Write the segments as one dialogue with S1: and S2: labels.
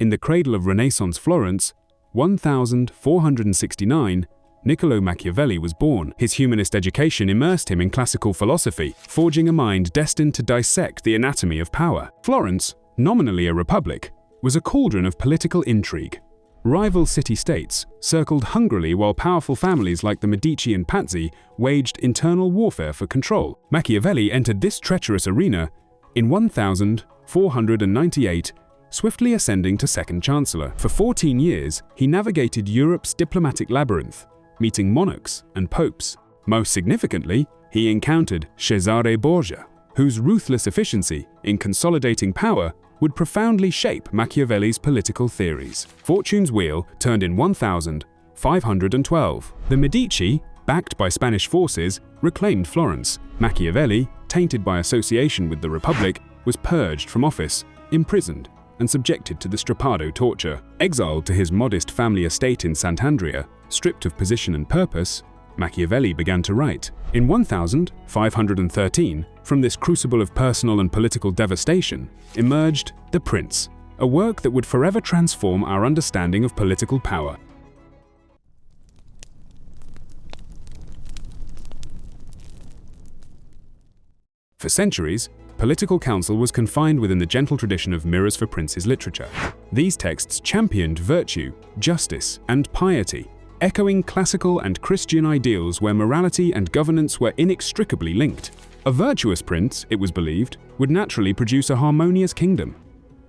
S1: In the cradle of Renaissance Florence, 1469, Niccolò Machiavelli was born. His humanist education immersed him in classical philosophy, forging a mind destined to dissect the anatomy of power. Florence, nominally a republic, was a cauldron of political intrigue. Rival city-states circled hungrily while powerful families like the Medici and Pazzi waged internal warfare for control. Machiavelli entered this treacherous arena in 1498, swiftly ascending to second chancellor. For 14 years, he navigated Europe's diplomatic labyrinth, meeting monarchs and popes. Most significantly, he encountered Cesare Borgia, whose ruthless efficiency in consolidating power would profoundly shape Machiavelli's political theories. Fortune's wheel turned in 1512. The Medici, backed by Spanish forces, reclaimed Florence. Machiavelli, tainted by association with the Republic, was purged from office, imprisoned, and subjected to the strappado torture. Exiled to his modest family estate in Sant'Andrea, stripped of position and purpose, Machiavelli began to write. In 1513, from this crucible of personal and political devastation, emerged The Prince, a work that would forever transform our understanding of political power. For centuries, political counsel was confined within the gentle tradition of Mirrors for Princes literature. These texts championed virtue, justice, and piety, echoing classical and Christian ideals where morality and governance were inextricably linked. A virtuous prince, it was believed, would naturally produce a harmonious kingdom.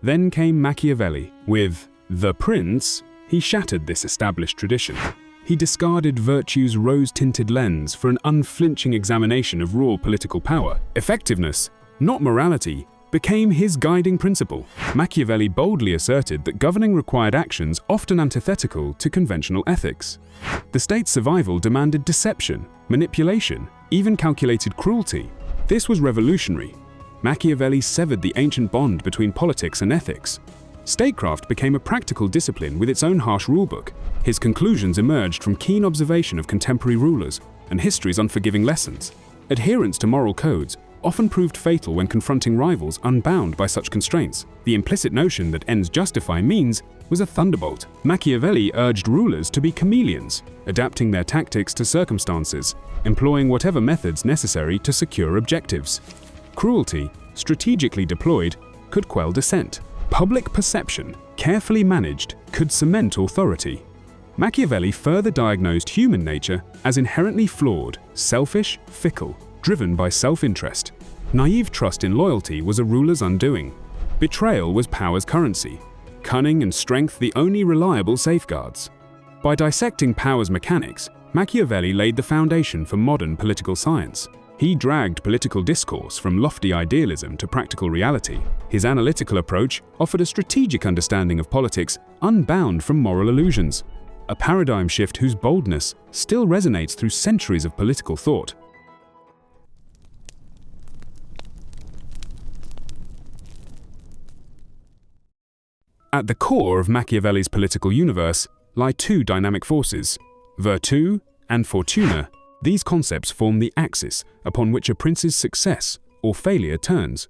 S1: Then came Machiavelli. With The Prince, he shattered this established tradition. He discarded virtue's rose-tinted lens for an unflinching examination of raw political power. Effectiveness, not morality, became his guiding principle. Machiavelli boldly asserted that governing required actions often antithetical to conventional ethics. The state's survival demanded deception, manipulation, even calculated cruelty. This was revolutionary. Machiavelli severed the ancient bond between politics and ethics. Statecraft became a practical discipline with its own harsh rulebook. His conclusions emerged from keen observation of contemporary rulers and history's unforgiving lessons. Adherence to moral codes often proved fatal when confronting rivals unbound by such constraints. The implicit notion that ends justify means was a thunderbolt. Machiavelli urged rulers to be chameleons, adapting their tactics to circumstances, employing whatever methods necessary to secure objectives. Cruelty, strategically deployed, could quell dissent. Public perception, carefully managed, could cement authority. Machiavelli further diagnosed human nature as inherently flawed, selfish, fickle, driven by self-interest. Naive trust in loyalty was a ruler's undoing. Betrayal was power's currency. Cunning and strength the only reliable safeguards. By dissecting power's mechanics, Machiavelli laid the foundation for modern political science. He dragged political discourse from lofty idealism to practical reality. His analytical approach offered a strategic understanding of politics unbound from moral illusions, a paradigm shift whose boldness still resonates through centuries of political thought. At the core of Machiavelli's political universe lie two dynamic forces, Virtu and Fortuna. These concepts form the axis upon which a prince's success or failure turns,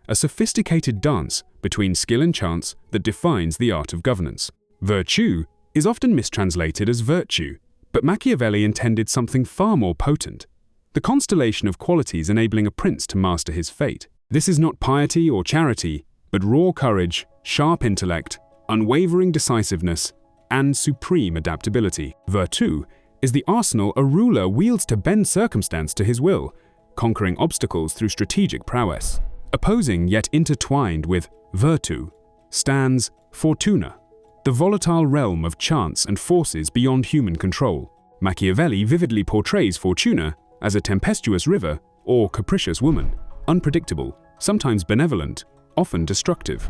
S1: a sophisticated dance between skill and chance that defines the art of governance. Virtue is often mistranslated as virtue, but Machiavelli intended something far more potent, the constellation of qualities enabling a prince to master his fate. This is not piety or charity, but raw courage, sharp intellect, unwavering decisiveness, and supreme adaptability. Virtu is the arsenal a ruler wields to bend circumstance to his will, conquering obstacles through strategic prowess. Opposing yet intertwined with Virtu stands Fortuna, the volatile realm of chance and forces beyond human control. Machiavelli vividly portrays Fortuna as a tempestuous river or capricious woman, unpredictable, sometimes benevolent, often destructive.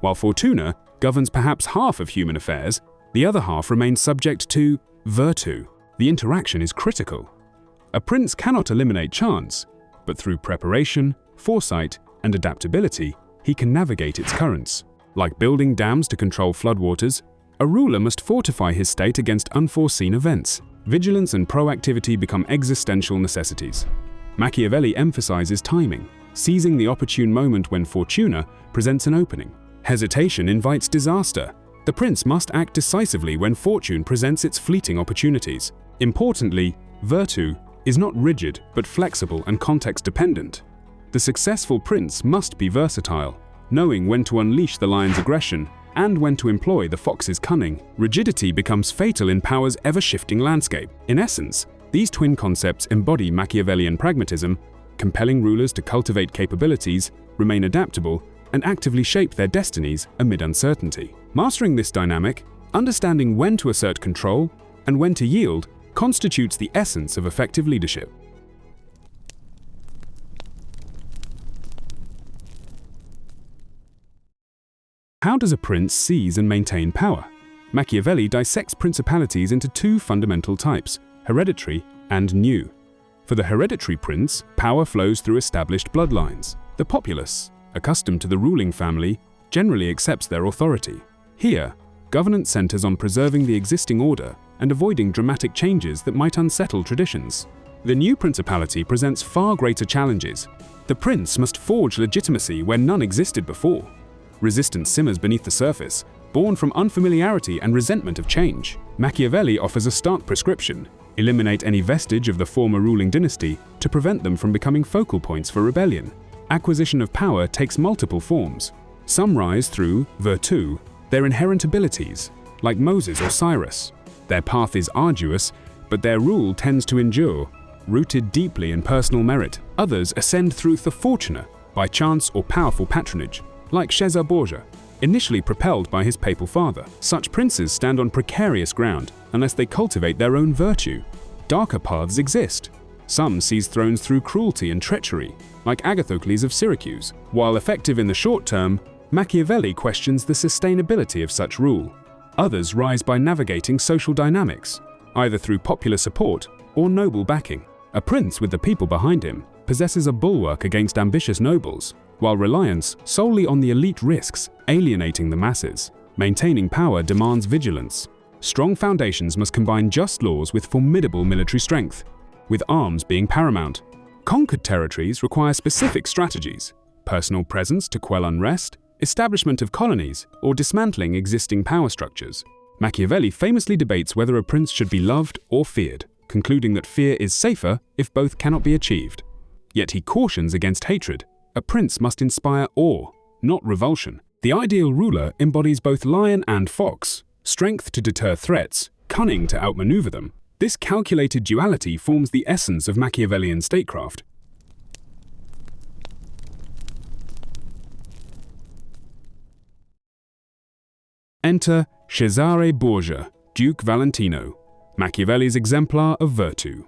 S1: While Fortuna governs perhaps half of human affairs, the other half remains subject to Virtu. The interaction is critical. A prince cannot eliminate chance, but through preparation, foresight, and adaptability, he can navigate its currents. Like building dams to control floodwaters, a ruler must fortify his state against unforeseen events. Vigilance and proactivity become existential necessities. Machiavelli emphasizes timing, seizing the opportune moment when Fortuna presents an opening. Hesitation invites disaster. The prince must act decisively when fortune presents its fleeting opportunities. Importantly, Virtu is not rigid but flexible and context-dependent. The successful prince must be versatile, knowing when to unleash the lion's aggression and when to employ the fox's cunning. Rigidity becomes fatal in power's ever-shifting landscape. In essence, these twin concepts embody Machiavellian pragmatism, compelling rulers to cultivate capabilities, remain adaptable, and actively shape their destinies amid uncertainty. Mastering this dynamic, understanding when to assert control and when to yield, constitutes the essence of effective leadership. How does a prince seize and maintain power? Machiavelli dissects principalities into two fundamental types, hereditary and new. For the hereditary prince, power flows through established bloodlines. The populace, accustomed to the ruling family, generally accepts their authority. Here, governance centers on preserving the existing order and avoiding dramatic changes that might unsettle traditions. The new principality presents far greater challenges. The prince must forge legitimacy where none existed before. Resistance simmers beneath the surface, born from unfamiliarity and resentment of change. Machiavelli offers a stark prescription: eliminate any vestige of the former ruling dynasty to prevent them from becoming focal points for rebellion. Acquisition of power takes multiple forms. Some rise through Virtu, their inherent abilities, like Moses or Cyrus. Their path is arduous, but their rule tends to endure, rooted deeply in personal merit. Others ascend through the Fortuna, by chance or powerful patronage, like Cesare Borgia, initially propelled by his papal father. Such princes stand on precarious ground unless they cultivate their own virtue. Darker paths exist. Some seize thrones through cruelty and treachery, like Agathocles of Syracuse. While effective in the short term, Machiavelli questions the sustainability of such rule. Others rise by navigating social dynamics, either through popular support or noble backing. A prince with the people behind him possesses a bulwark against ambitious nobles, while reliance solely on the elite risks alienating the masses. Maintaining power demands vigilance. Strong foundations must combine just laws with formidable military strength, with arms being paramount. Conquered territories require specific strategies: personal presence to quell unrest, establishment of colonies, or dismantling existing power structures. Machiavelli famously debates whether a prince should be loved or feared, concluding that fear is safer if both cannot be achieved. Yet he cautions against hatred. A prince must inspire awe, not revulsion. The ideal ruler embodies both lion and fox, strength to deter threats, cunning to outmaneuver them. This calculated duality forms the essence of Machiavellian statecraft. Enter Cesare Borgia, Duke Valentino, Machiavelli's exemplar of virtue.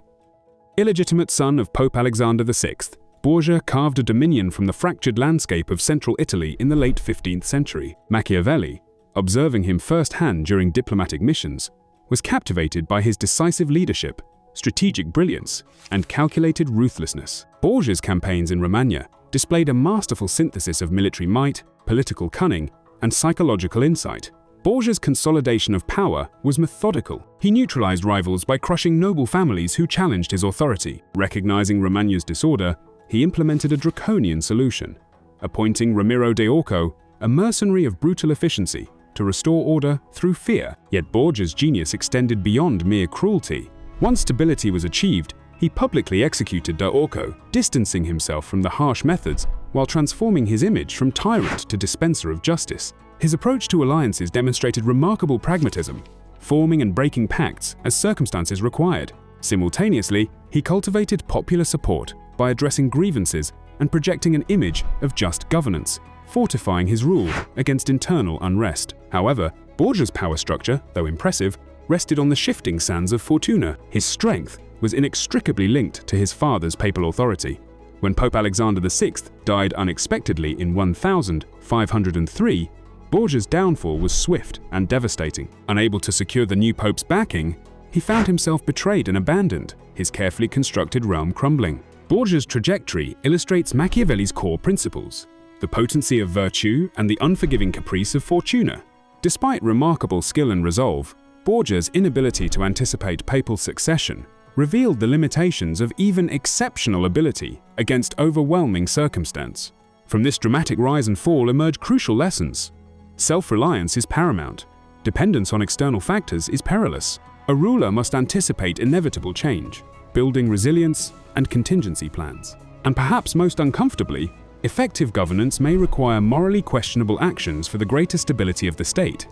S1: Illegitimate son of Pope Alexander VI, Borgia carved a dominion from the fractured landscape of central Italy in the late 15th century. Machiavelli, observing him firsthand during diplomatic missions, was captivated by his decisive leadership, strategic brilliance, and calculated ruthlessness. Borgia's campaigns in Romagna displayed a masterful synthesis of military might, political cunning, and psychological insight. Borgia's consolidation of power was methodical. He neutralized rivals by crushing noble families who challenged his authority. Recognizing Romagna's disorder, he implemented a draconian solution, appointing Ramiro de Orco, a mercenary of brutal efficiency, to restore order through fear. Yet Borgia's genius extended beyond mere cruelty. Once stability was achieved, he publicly executed de Orco, distancing himself from the harsh methods while transforming his image from tyrant to dispenser of justice. His approach to alliances demonstrated remarkable pragmatism, forming and breaking pacts as circumstances required. Simultaneously, he cultivated popular support by addressing grievances and projecting an image of just governance, fortifying his rule against internal unrest. However, Borgia's power structure, though impressive, rested on the shifting sands of Fortuna. His strength was inextricably linked to his father's papal authority. When Pope Alexander VI died unexpectedly in 1503, Borgia's downfall was swift and devastating. Unable to secure the new pope's backing, he found himself betrayed and abandoned, his carefully constructed realm crumbling. Borgia's trajectory illustrates Machiavelli's core principles: the potency of virtue and the unforgiving caprice of Fortuna. Despite remarkable skill and resolve, Borgia's inability to anticipate papal succession revealed the limitations of even exceptional ability against overwhelming circumstance. From this dramatic rise and fall emerge crucial lessons. Self-reliance is paramount. Dependence on external factors is perilous. A ruler must anticipate inevitable change, building resilience and contingency plans. And perhaps most uncomfortably, effective governance may require morally questionable actions for the greater stability of the state.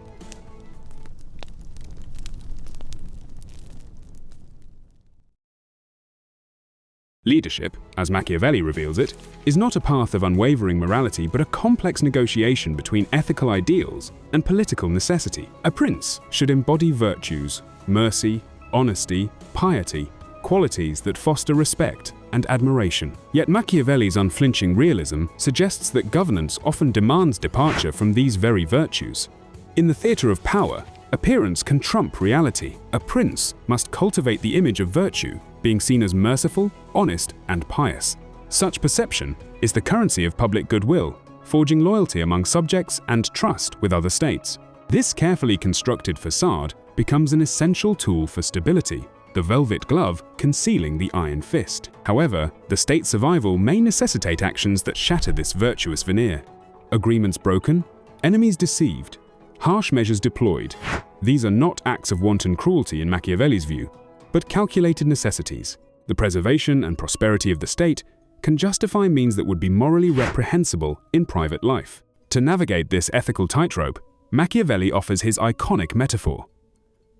S1: Leadership, as Machiavelli reveals it, is not a path of unwavering morality but a complex negotiation between ethical ideals and political necessity. A prince should embody virtues, mercy, honesty, piety, qualities that foster respect and admiration. Yet Machiavelli's unflinching realism suggests that governance often demands departure from these very virtues. In the theatre of power, appearance can trump reality. A prince must cultivate the image of virtue, being seen as merciful, honest, and pious. Such perception is the currency of public goodwill, forging loyalty among subjects and trust with other states. This carefully constructed facade becomes an essential tool for stability, the velvet glove concealing the iron fist. However, the state's survival may necessitate actions that shatter this virtuous veneer. Agreements broken, enemies deceived, harsh measures deployed. These are not acts of wanton cruelty in Machiavelli's view, but calculated necessities. The preservation and prosperity of the state can justify means that would be morally reprehensible in private life. To navigate this ethical tightrope, Machiavelli offers his iconic metaphor: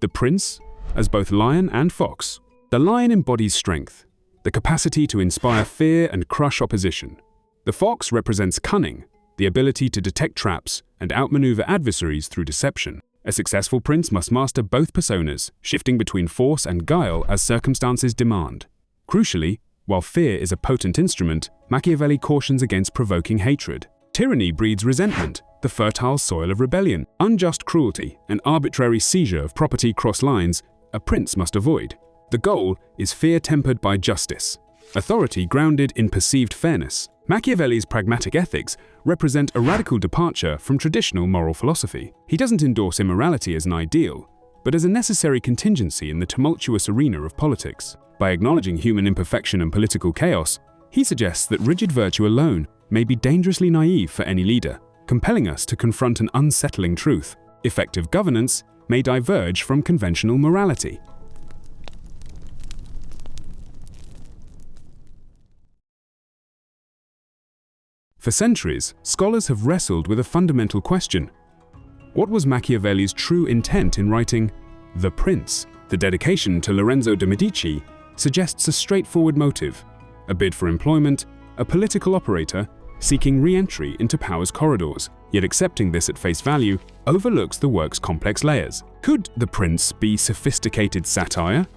S1: the prince as both lion and fox. The lion embodies strength, the capacity to inspire fear and crush opposition. The fox represents cunning, the ability to detect traps and outmaneuver adversaries through deception. A successful prince must master both personas, shifting between force and guile as circumstances demand. Crucially, while fear is a potent instrument, Machiavelli cautions against provoking hatred. Tyranny breeds resentment, the fertile soil of rebellion. Unjust cruelty and arbitrary seizure of property cross lines a prince must avoid. The goal is fear tempered by justice, authority grounded in perceived fairness. Machiavelli's pragmatic ethics represent a radical departure from traditional moral philosophy. He doesn't endorse immorality as an ideal, but as a necessary contingency in the tumultuous arena of politics. By acknowledging human imperfection and political chaos, he suggests that rigid virtue alone may be dangerously naive for any leader, compelling us to confront an unsettling truth: effective governance may diverge from conventional morality. For centuries, scholars have wrestled with a fundamental question. What was Machiavelli's true intent in writing The Prince? The dedication to Lorenzo de' Medici suggests a straightforward motive: a bid for employment, a political operator seeking re-entry into power's corridors. Yet accepting this at face value overlooks the work's complex layers. Could The Prince be sophisticated satire?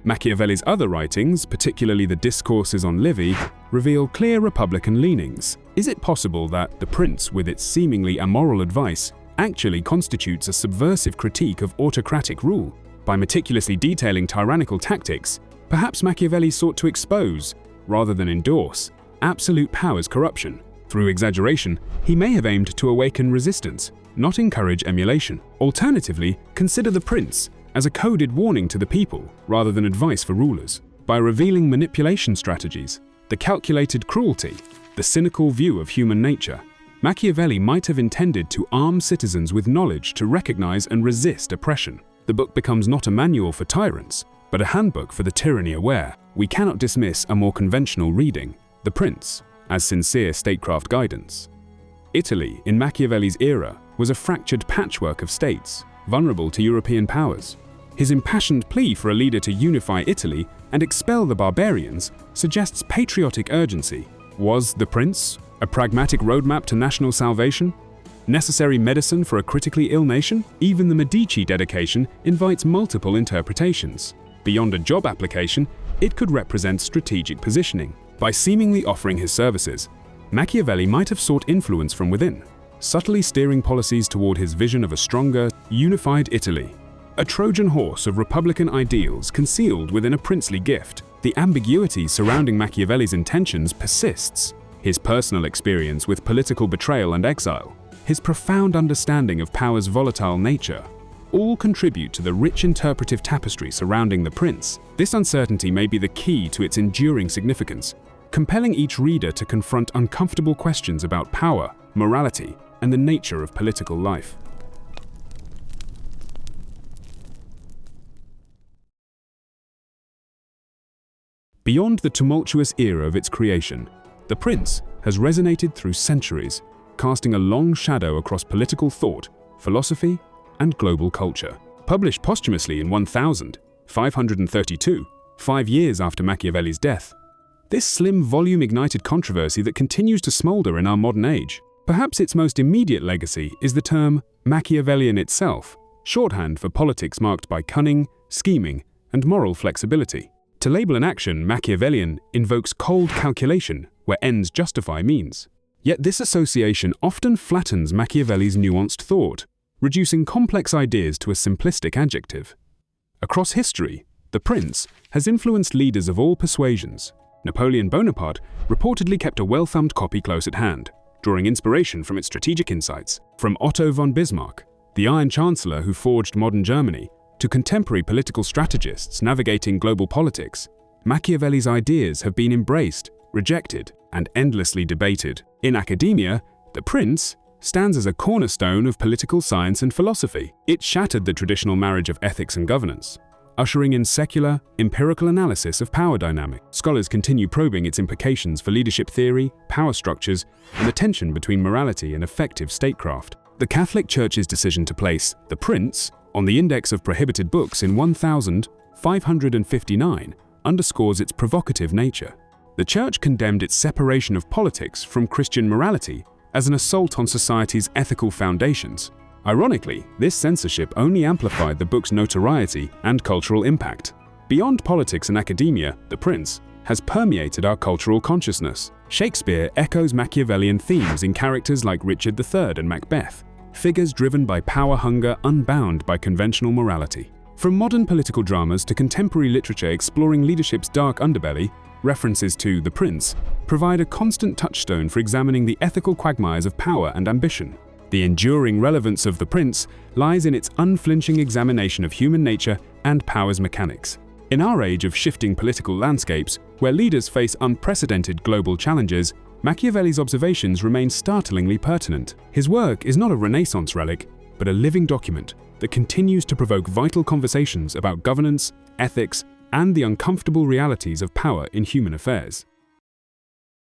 S1: Machiavelli's other writings, particularly the Discourses on Livy, reveal clear republican leanings. Is it possible that The Prince, with its seemingly amoral advice, actually constitutes a subversive critique of autocratic rule? By meticulously detailing tyrannical tactics, perhaps Machiavelli sought to expose, rather than endorse, absolute power's corruption. Through exaggeration, he may have aimed to awaken resistance, not encourage emulation. Alternatively, consider The Prince as a coded warning to the people, rather than advice for rulers. By revealing manipulation strategies, the calculated cruelty, the cynical view of human nature, Machiavelli might have intended to arm citizens with knowledge to recognize and resist oppression. The book becomes not a manual for tyrants, but a handbook for the tyranny-aware. We cannot dismiss a more conventional reading, The Prince, as sincere statecraft guidance. Italy, in Machiavelli's era, was a fractured patchwork of states, vulnerable to European powers. His impassioned plea for a leader to unify Italy and expel the barbarians suggests patriotic urgency. Was The Prince a pragmatic roadmap to national salvation? Necessary medicine for a critically ill nation? Even the Medici dedication invites multiple interpretations. Beyond a job application, it could represent strategic positioning. By seemingly offering his services, Machiavelli might have sought influence from within, subtly steering policies toward his vision of a stronger, unified Italy. A Trojan horse of republican ideals concealed within a princely gift. The ambiguity surrounding Machiavelli's intentions persists. His personal experience with political betrayal and exile, his profound understanding of power's volatile nature, all contribute to the rich interpretive tapestry surrounding The Prince. This uncertainty may be the key to its enduring significance, compelling each reader to confront uncomfortable questions about power, morality, and the nature of political life. Beyond the tumultuous era of its creation, The Prince has resonated through centuries, casting a long shadow across political thought, philosophy, and global culture. Published posthumously in 1532, 5 years after Machiavelli's death, this slim volume ignited controversy that continues to smolder in our modern age. Perhaps its most immediate legacy is the term Machiavellian itself, shorthand for politics marked by cunning, scheming, and moral flexibility. To label an action Machiavellian invokes cold calculation where ends justify means. Yet this association often flattens Machiavelli's nuanced thought, reducing complex ideas to a simplistic adjective. Across history, The Prince has influenced leaders of all persuasions. Napoleon Bonaparte reportedly kept a well-thumbed copy close at hand, drawing inspiration from its strategic insights. From Otto von Bismarck, the Iron Chancellor who forged modern Germany, to contemporary political strategists navigating global politics, Machiavelli's ideas have been embraced, rejected, and endlessly debated. In academia, The Prince stands as a cornerstone of political science and philosophy. It shattered the traditional marriage of ethics and governance, ushering in secular, empirical analysis of power dynamics. Scholars continue probing its implications for leadership theory, power structures, and the tension between morality and effective statecraft. The Catholic Church's decision to place The Prince on the Index of Prohibited Books in 1559 underscores its provocative nature. The Church condemned its separation of politics from Christian morality as an assault on society's ethical foundations. Ironically, this censorship only amplified the book's notoriety and cultural impact. Beyond politics and academia, The Prince has permeated our cultural consciousness. Shakespeare echoes Machiavellian themes in characters like Richard III and Macbeth, figures driven by power hunger unbound by conventional morality. From modern political dramas to contemporary literature exploring leadership's dark underbelly, references to The Prince provide a constant touchstone for examining the ethical quagmires of power and ambition. The enduring relevance of The Prince lies in its unflinching examination of human nature and power's mechanics. In our age of shifting political landscapes, where leaders face unprecedented global challenges, Machiavelli's observations remain startlingly pertinent. His work is not a Renaissance relic, but a living document that continues to provoke vital conversations about governance, ethics, and the uncomfortable realities of power in human affairs.